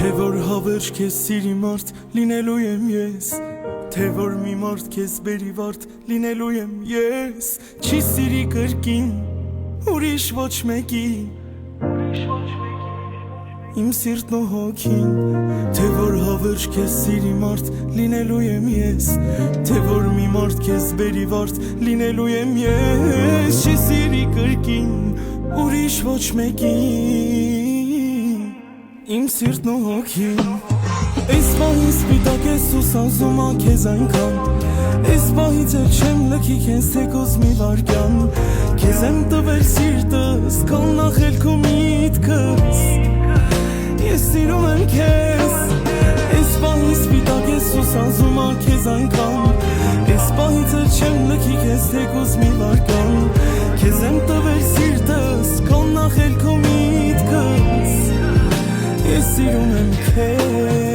Թե որ հավերժ քեզ սիրի մարդ լինելու եմ ես Թե որ մի մարդ քեզ բերի վարդ լինելու եմ ես Չի սիրի կրկին ուրիշ ոչ մեկին Իմ սիրտն ու հոգին Թե որ հավերժ քեզ սիրի մարդ լինելու եմ ես Թե որ մի մարդ քեզ բերի վարդ լինելու եմ ես Չի սիրի կրկին ուրիշ ոչ մեկին Իմ սիրտն ու հոգին Այս պահին սպիտակ ես ու սազում ա քեզ այնքան Այս պահից էլ չեմ լքի քեզ թեկուզ մի վարկյան Քեզ եմ տվել սիրտս, քան նախելք ու միտքս Ես սիրում եմ քեզ Այս պահին սպիտակ ես ու սազում ա քեզ այնքան Այս պահից էլ չեմ լքի քեզ թեկուզ մի վարկյան Քեզ եմ տվել սիրտս, քան նախելք ու միտքս Ես սիրում եմ քեզ